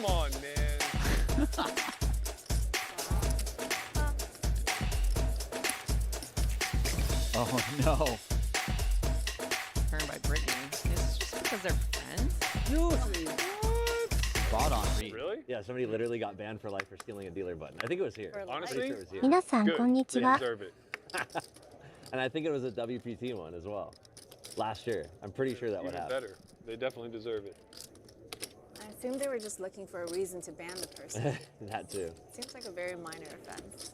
Come on, man. Oh no. Turned by Brittany. It's just because they're friends? Spot on read. Really? Yeah, somebody literally got banned for life for stealing a dealer button. I think it was here. Honestly? Pretty sure it was here. 皆さん Good. こんにち They は。 deserve it. And I think it was a WPT one as well. Last year. I'm pretty sure that would Even happen. better. They definitely deserve it. I assume they were just looking for a reason to ban the person. That too. Seems like a very minor offense.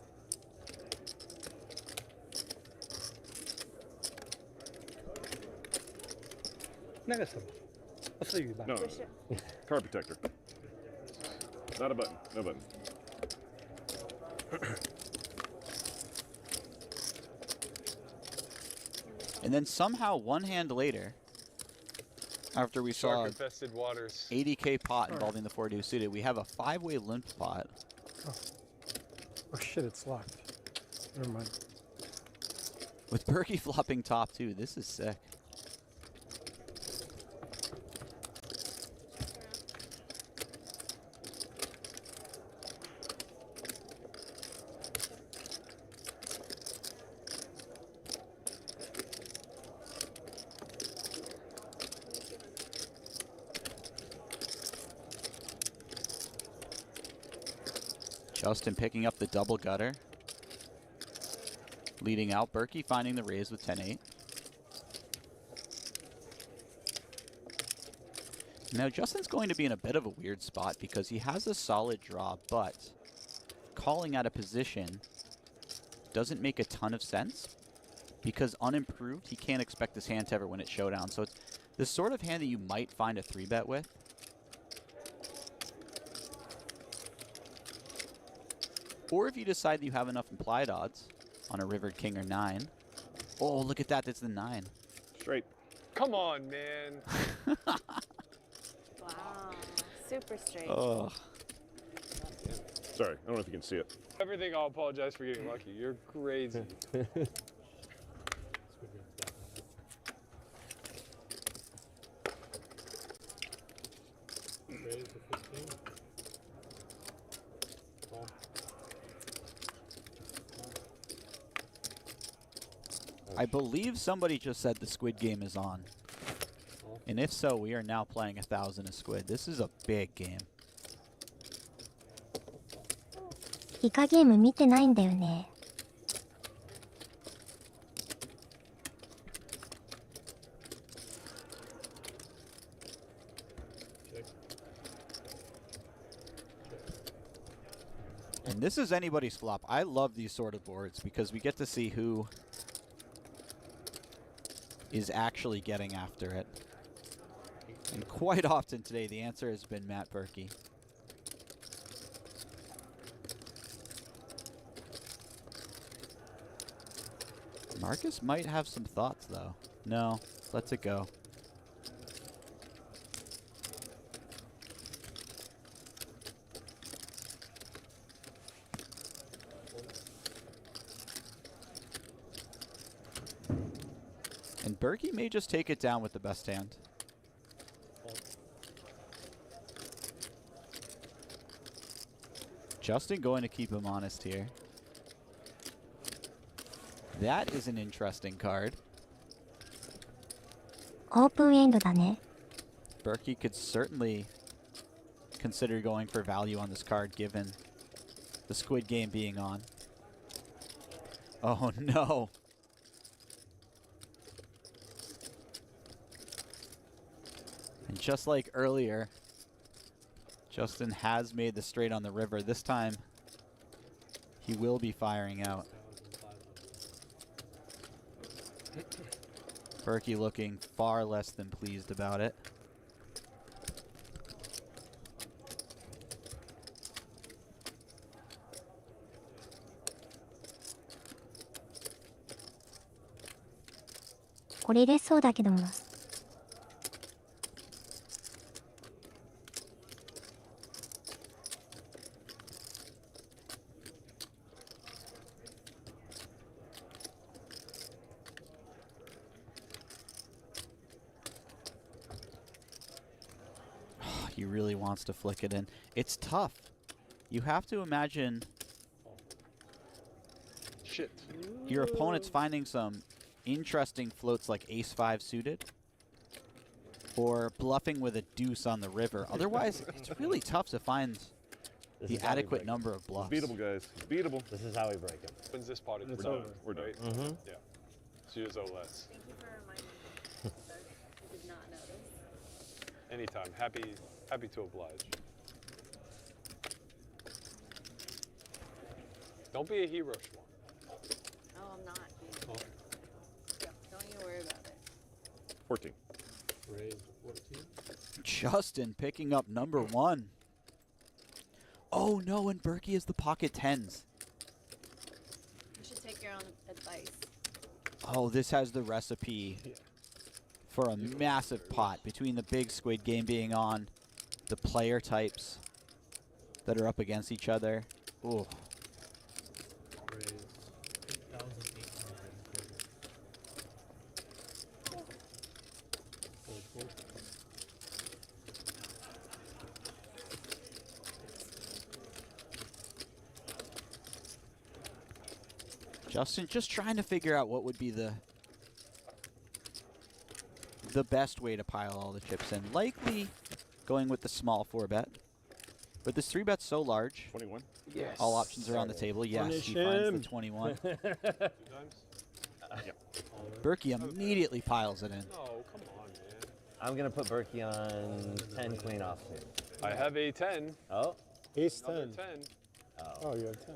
I'll see you back. No, Push it. car protector. Not a button. No button. And then somehow 1 hand later, after we saw Shark-infested waters. 80k pot involving the 4-2 suited, we have a 5-way limp pot. Oh shit, it's locked. Never mind. With Berky flopping top too. This is sick. Justin picking up the double gutter. Leading out, Berky finding the raise with 10-8. Now Justin's going to be in a bit of a weird spot because he has a solid draw, but calling out a position doesn't make a ton of sense because unimproved, he can't expect this hand to ever win at showdown. So it's the sort of hand that you might find a 3-bet with. Or if you decide that you have enough implied odds on a rivered king or 9. Oh, look at that. That's the 9. Straight. Come on, man. Wow. Super straight. Oh. Sorry, I don't know if you can see it. Everything, I'll apologize for getting lucky. You're crazy. I believe somebody just said the Squid Game is on. And if so, we are now playing 1,000 a squid. This is a big game. イカゲーム見てないんだよね。And this is anybody's flop. I love these sort of boards because we get to see who is actually getting after it. And quite often today, the answer has been Matt Berky. Marcus might have some thoughts, though. No, lets it go. And Berky may just take it down with the best hand. Justin going to keep him honest here. That is an interesting card. オープンエンドだね。 Berky could certainly consider going for value on this card given the Squid Game being on. Oh no. And just like earlier, Justin has made the straight on the river. This time, he will be firing out. Berky looking far less than pleased about it.これ入れそうだけども。He really wants to flick it in. It's tough. You have to imagine Shit. your opponent's finding some interesting floats like ace-5 suited, or bluffing with a deuce on the river. Otherwise, it's really tough to find This the is how we adequate break number of bluffs. Beatable, guys. Beatable. This is how we break them. When's this pot? It's We're done. over. We're done. Mm. Right? Mm-hmm. Yeah. So there's less. Thank you for reminding me. I did not notice. Anytime. Happy to oblige. Don't be a hero, Xuan. Oh, I'm not. Oh. Yeah, don't you worry about it. 14. Raise 14. Justin picking up number 1. Oh no, and Berky is the pocket 10s. You should take your own advice. Oh, this has the recipe for a massive pot between the big Squid Game being on, the player types that are up against each other. Ooh. Raise 8,840. Fold. Justin just trying to figure out what would be the best way to pile all the chips in. Likely going with the small 4-bet. But this 3-bet's so large, 21. Yes. all options are on the table. Yes, Punish he finds him. the 21. 2 times? Yeah. Berky immediately piles it in. No, come on, man. I'm gonna put Berkey on 10 queen offsuit. I have a 10. Oh, Ace Another 10. 10. Oh, you have 10.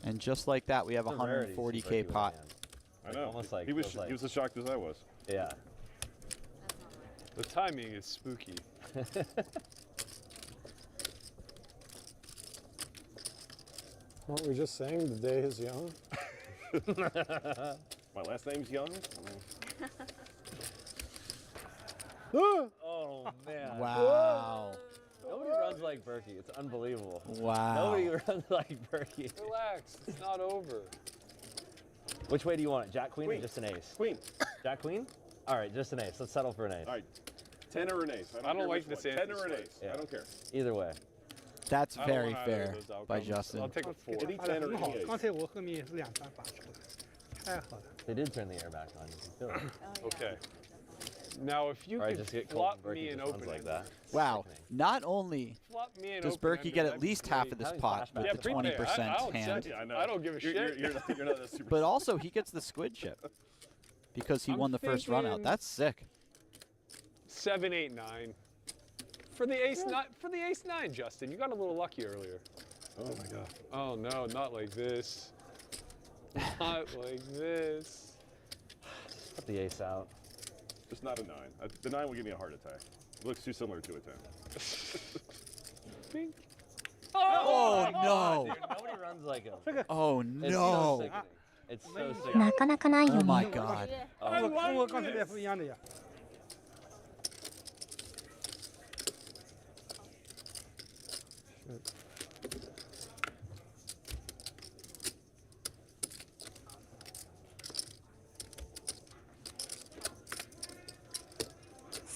And just like that, we have a it's a rarity to see 140K Berkey with a pot. hand. I know. Almost like he was feels like- he was as shocked as I was. Yeah. The timing is spooky. What we're just saying, the day is young. My last name's Young. Oh man. Wow. Nobody runs like Berkey. It's unbelievable. Wow. Nobody runs like Berkey. Relax. It's not over. Which way do you want it? Jack queen, Queen. or just an ace? Queen. Jack queen? All right, just an ace. Let's settle for an ace. All right. 10 or an ace. Oh, I don't care like which this one. answer. 10 or an ace. Yeah. I don't care. Either way. That's I don't very want either of fair those outcomes. by Justin. I'll take a 4. Any 10 or 很好 any，ace. 刚才我和你也是两张打出来，太好了。 They did turn the air back on. You can feel it. Oh, yeah. Okay. Now, if you Or I could just get flop cold and me Berkey an just runs opening, like that. Wow. Sickening. Not only flop me an does opening, Berky get at least half of this Having pot flashbacks with yeah, the to prepay. 20% I'll hand, accept it. I don't give a shit. You're not that super. but also he gets the squid chip because he I'm won the first run out. thinking- That's sick. 7, 8, 9. For the ace 9, for the ace 9, Justin. You got a little lucky earlier. Oh my god. Oh no, not like this. Not like this. Put the ace out. Just not a 9. The 9 will give me a heart attack. It looks too similar to a 10. Bink. Oh, no. Dude, nobody runs like him. Oh It's so no. sickening. It's so な sick. かなかないよ Oh my ね。 god. 跟我刚才那副一样的呀。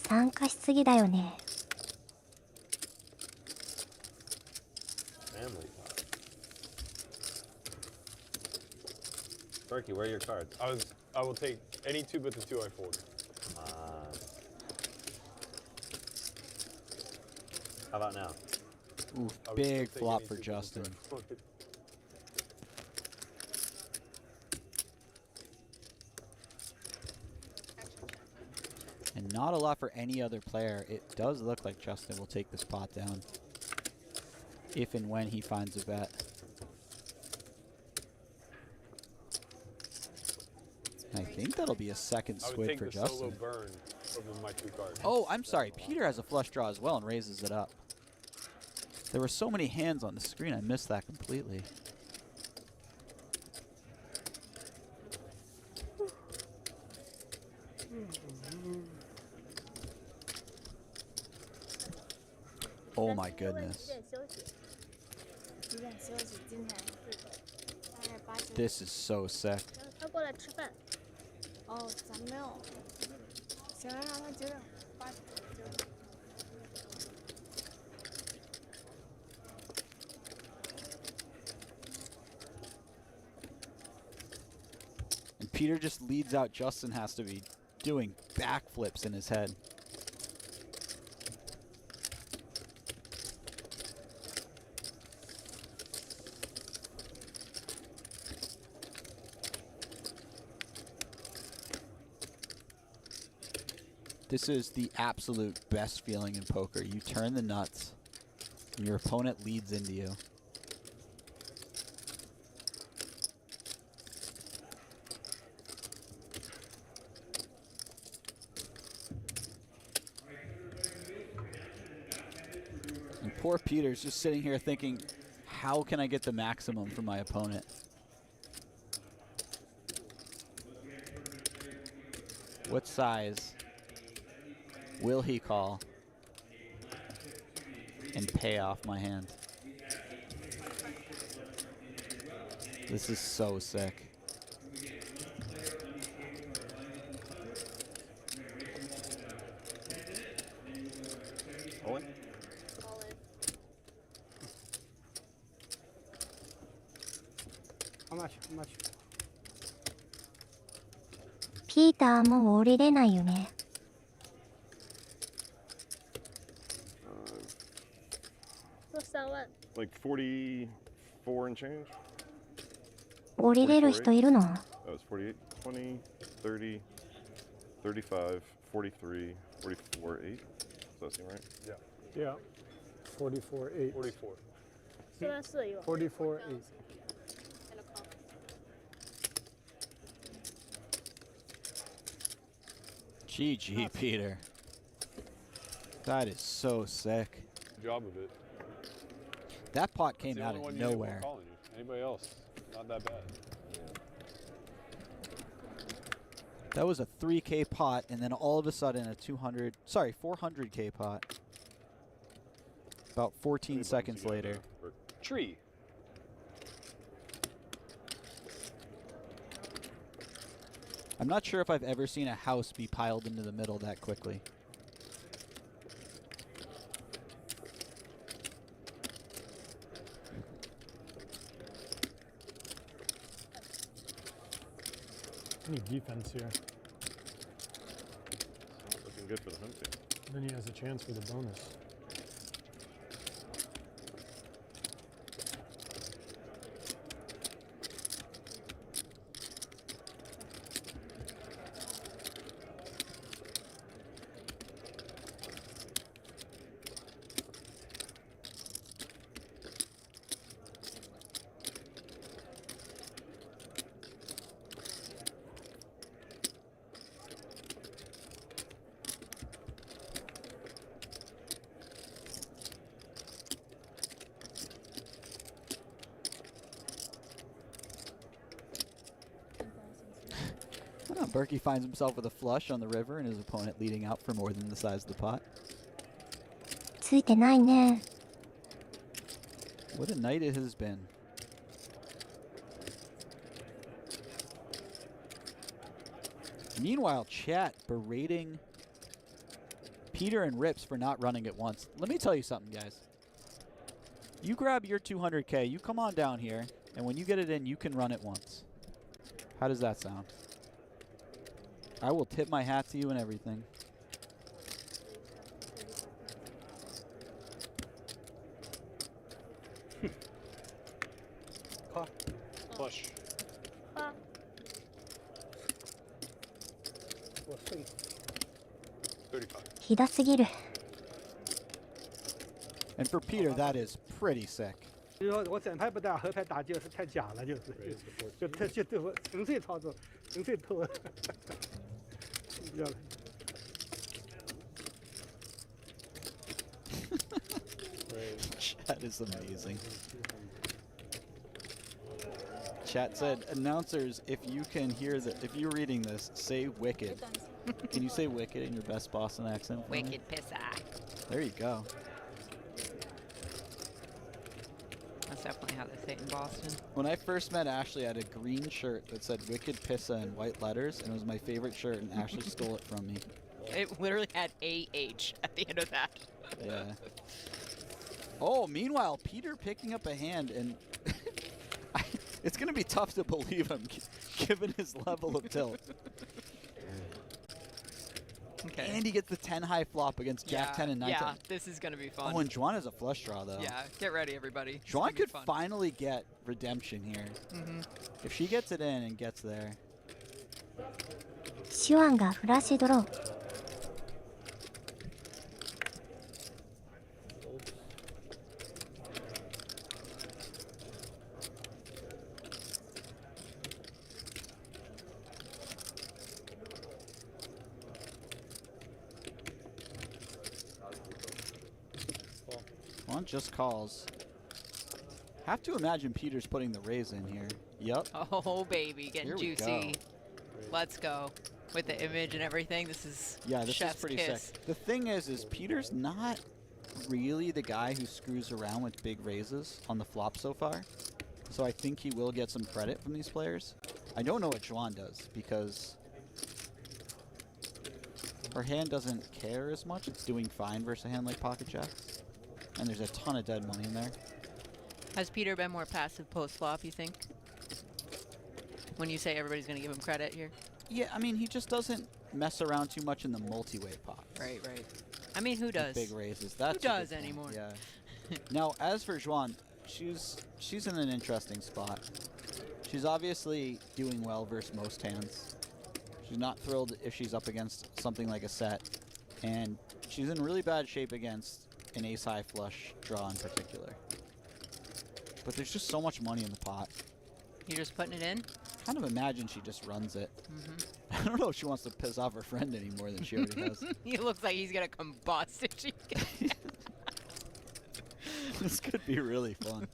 参加しすぎだよね。 Family pot. Berkey, where are your cards? I will take any 2 but the 2 I fold. How about now? Ooh, I would big take flop any for 2 but the 2 I Justin. folded. And not a lot for any other player. It does look like Justin will take this pot down if and when he finds a bet. I think that'll be a second I would squid take for the solo Justin. burn over my 2 cards. Oh, I'm sorry. Peter has a flush draw as well and raises it up. There were so many hands on the screen, I missed that completely. Oh my goodness. 几点休息？今天大概8点。 This is so sick. 他过来吃饭。哦，咱没有。行，让他9点8点9点。Peter just leads out. Justin has to be doing backflips in his head. This is the absolute best feeling in poker. You turn the nuts, and your opponent leads into you. And poor Peter's just sitting here thinking, how can I get the maximum from my opponent? What size will he call and pay off my hand? This is so sick. Owen? How much? How much? ピーターもう降りれないよね。 说3万。 Like 44 and change? 降りれる人いるの？ That was 48, 20, 30, 35, 43, 44, 8. Does that seem right? Yeah. 44.8. 44. 说他室友。 44.8. GG, Peter. That is so sick. Good job of it. That pot That's came the out only of one you didn't want nowhere. calling you. Anybody else? Not that bad. That was a 3K pot, and then all of a sudden a 400K pot. About 14 seconds later. Tree. I'm not sure if I've ever seen a house be piled into the middle that quickly. Any defense here. Not looking good for the home team. Then he has a chance for the bonus. Berky finds himself with a flush on the river and his opponent leading out for more than the size of the pot. ついてないね。 What a night it has been. Meanwhile, chat berating Peter and Rips for not running at once. Let me tell you something, guys. You grab your 200K, you come on down here, and when you get it in, you can run it once. How does that sound? I will tip my hat to you and everything. Flush. 八。 35. ひどすぎる。 And for Peter, that is pretty sick. 就是说我整牌不打，合牌打就是太假了，就是就对我纯粹操作，纯粹偷。要了。 Chat is amazing. Chat said, announcers, if you can hear if you're reading this, say wicked. Can you say wicked in your best Boston accent? for me? Wicked pissa. There you go. That's definitely how they say it in Boston. When I first met Ashley, I had a green shirt that said wicked pissa in white letters, and it was my favorite shirt, and Ashley stole it from me. It literally had AH at the end of that. Yeah. Oh, meanwhile, Peter picking up a hand, and it's going to be tough to believe him given his level of tilt. Okay. And he gets the 10 high flop against Jack 10 and 9 Yeah, 10. this is gonna be fun. Oh, and Xuan has a flush draw, though. Yeah, get ready, everybody. It's gonna Xuan be could fun. finally get redemption here. If she gets it in and gets there. シュワンがフラッシュドロー。Xuan just calls. Have to imagine Peter's putting the raise in here. Yup. Oh, baby, getting Here we juicy. go. Let's go. With the image and everything, this is Yeah, this chef's is pretty kiss. sick. The thing is Peter's not really the guy who screws around with big raises on the flop so far. So I think he will get some credit from these players. I don't know what Xuan does because her hand doesn't care as much. It's doing fine versus a hand like pocket jacks. And there's a ton of dead money in there. Has Peter been more passive post-flop, you think? When you say everybody's going to give him credit here? Yeah, I mean, he just doesn't mess around too much in the multi-way pot. Right, right. I mean, who does? Big raises. That's a good does point, anymore? Yeah. Now, as for Xuan, she's in an interesting spot. She's obviously doing well versus most hands. She's not thrilled if she's up against something like a set, and she's in really bad shape against an ace-high flush draw in particular. But there's just so much money in the pot. You're just putting it in? Kind of imagine she just runs it. I don't know if she wants to piss off her friend any more than she already does. He looks like he's going to combust if she gets This could be really fun.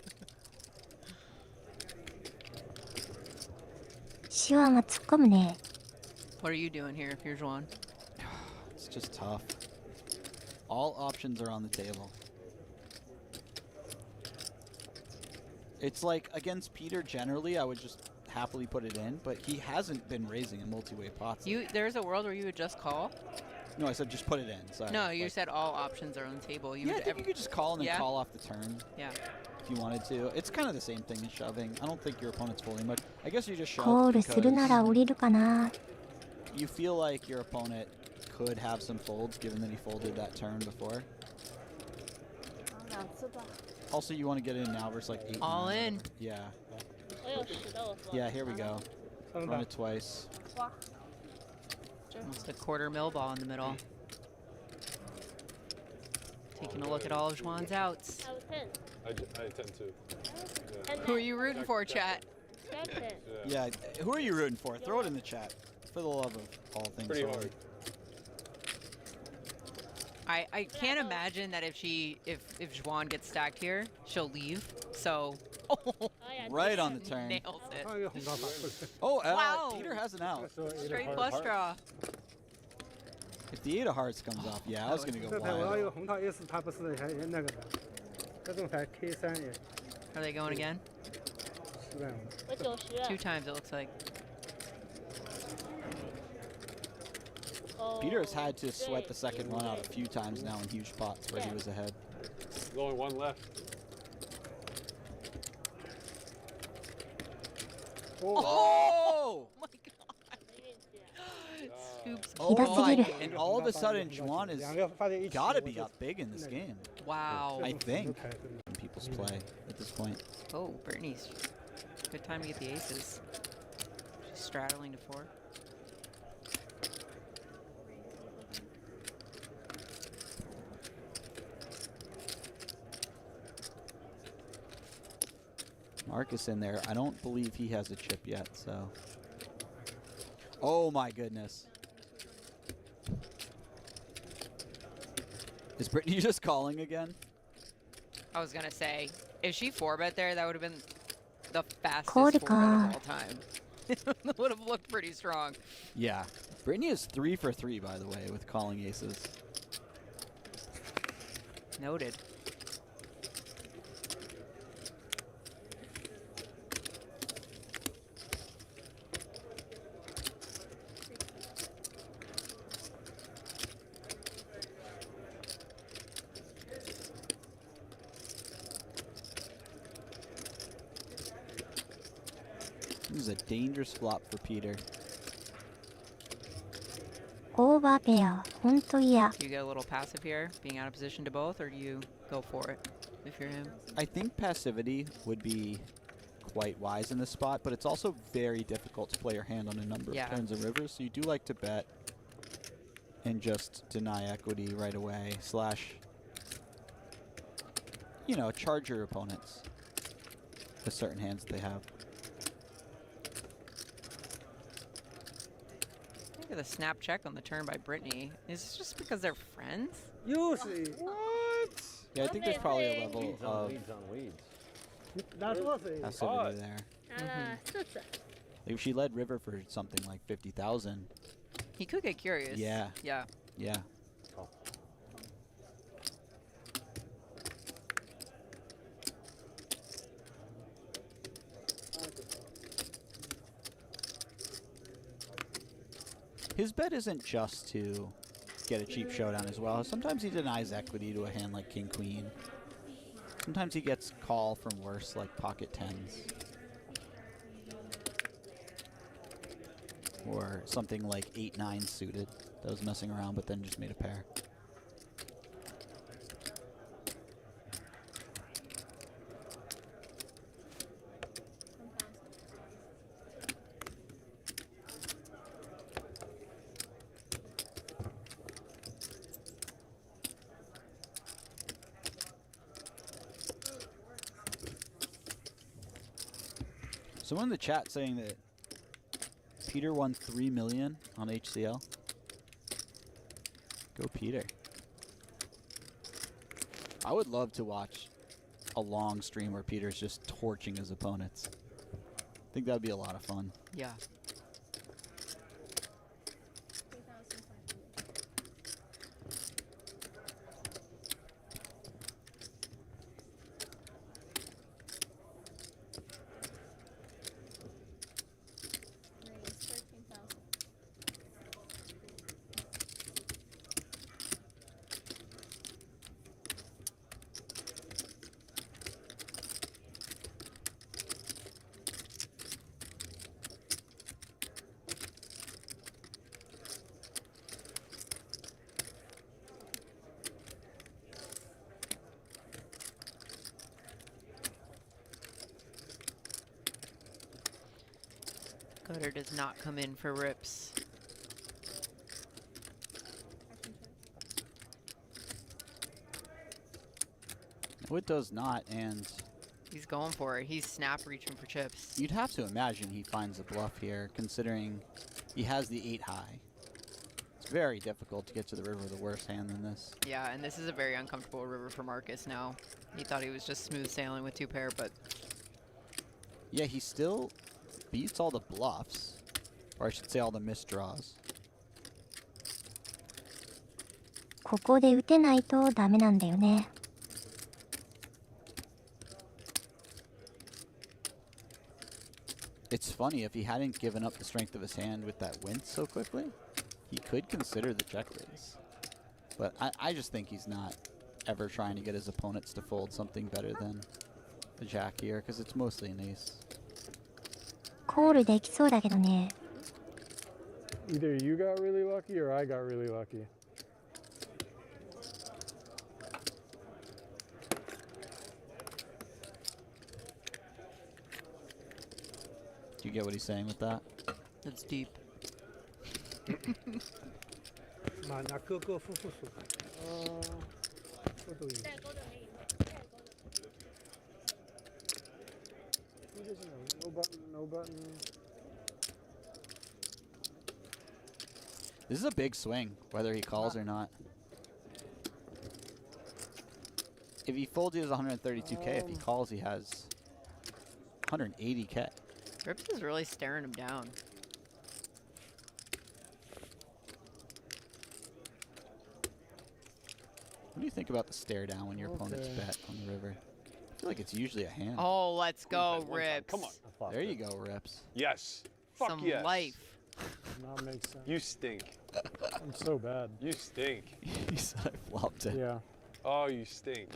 シュワンは突っ込むね。 What are you doing here if you're Xuan? It's just tough. All options are on the table. It's like against Peter generally I would just happily put it in, but he hasn't been raising in multi-way pots. There's a world where you would just call? No, I said just put it in. Sorry. No, you Like- said all options are on the table. You Yeah, I would think you could just call and then Yeah. call off the turn Yeah. if you wanted to. It's kind of the same thing as shoving. I don't think your opponent's folding much. I guess you just コ shove ールするなら because 降りるかな。 you feel like your opponent could have some folds given that he folded that turn before. 2次吧。 Also, you want to get in now versus like 8. All 9. in. Yeah. 我有10的，我说。 Yeah, here we go. 上 Run 当 it twice. 花。 Almost a quarter mil ball in the middle. Taking a look at all of Xuan's outs. I have 10. I tend to. And Who are you rooting for, chat? Jack 10. Yeah, who are you rooting for? Throw it in the chat. For the love of all things. Pretty holy. hard. I can't imagine that if Xuan gets stacked here, she'll leave. So, Oh, yeah, Right on the turn. nails it. 还有一个红高法。 Oh, Wow. Peter has an out. Straight flush draw. If the 8 of hearts comes off, yeah, I was going to go 这台我要 wide. 有红套 S，它不是还那个的，这种台 K3也 Are they going again? 失败了。我90 Two 了。 times it looks like. Oh, Peter has had to sweat the 对 second run out a few times now in huge pots where he was ahead. There's only one left. Oh! Oh my god. 没运气啊。 Scoops. Oh my my! God. And all of a sudden, Xuan 两 has 个发在一起 got to 我 be 就 up big in this game. Wow. I 这种 think. 都台真的 In people's play at this point. Oh, Brittany's. Good time to get the aces. She's straddling to 4. Marcus in there. I don't believe he has a chip yet, so. Oh my goodness. Is Brittany just calling again? I was gonna say, if she 4-bet there, that would have been the fastest Call 4-bet the of car. all time. It would have looked pretty strong. Yeah. Brittany is 3 for 3, by the way, with calling aces. Noted. This is is a dangerous flop for Peter. オーバーペア、ほんと嫌。 Do you get a little passive here, being out of position to both, or do you go for it if you're him? I think passivity would be quite wise in this spot, but it's also very difficult to play your hand on a number Yeah. of turns and rivers, so you do like to bet and just deny equity right away, slash, you know, charge your opponents with certain hands that they have. Look at the snap check on the turn by Brittany. Is this just because they're friends? Usually, Yeah, I think there's probably a level Weeds on of weeds on weeds. that's what they. passivity there. あら、一つ。 Like if she led river for something like 50,000, He could get curious. Yeah. Yeah. yeah. His bet isn't just to get a cheap showdown as well. Sometimes he denies equity to a hand like King Queen. Sometimes he gets call from worse like pocket tens. Or something like 8-9 suited that was messing around but then just made a pair. Someone in the chat saying that Peter won 3 million on HCL. Go Peter. I would love to watch a long stream where Peter's just torching his opponents. I think that would be a lot of fun. Yeah. Raise 13,000. Gutter does not come in for rips. No, it does not, and He's going for it. He's snap reaching for chips. you'd have to imagine he finds a bluff here, considering he has the 8 high. It's very difficult to get to the river with a worse hand than this. Yeah, and this is a very uncomfortable river for Marcus now. He thought he was just smooth sailing with 2 pair, but Yeah, he still beats all the bluffs, or I should say all the misdraws. ここで打てないとダメなんだよね。 It's funny, if he hadn't given up the strength of his hand with that wince so quickly, he could consider the check raise. But I just think he's not ever trying to get his opponents to fold something better than the jack here, because it's mostly an ace. コールできそうだけどね。 Either you got really lucky or I got really lucky. Do you get what he's saying with that? that's deep. まあ、那各个复数。这都有。代沟的那一这就是 no button, no button. This is a big swing, whether he calls or not. If he folds, he has 132k. If he calls, he has 180k. Rips is really staring him down. What do you think about the stare down when your opponent's Okay. bet on the river? I feel like it's usually a hand. Oh, let's go, One time, Rips. come on. I flopped There you it. go, Rips. Yes. Fuck Some yes. life. Now makes sense. You stink. I'm so bad. You stink. He said I flopped it. Yeah. Oh, you stink.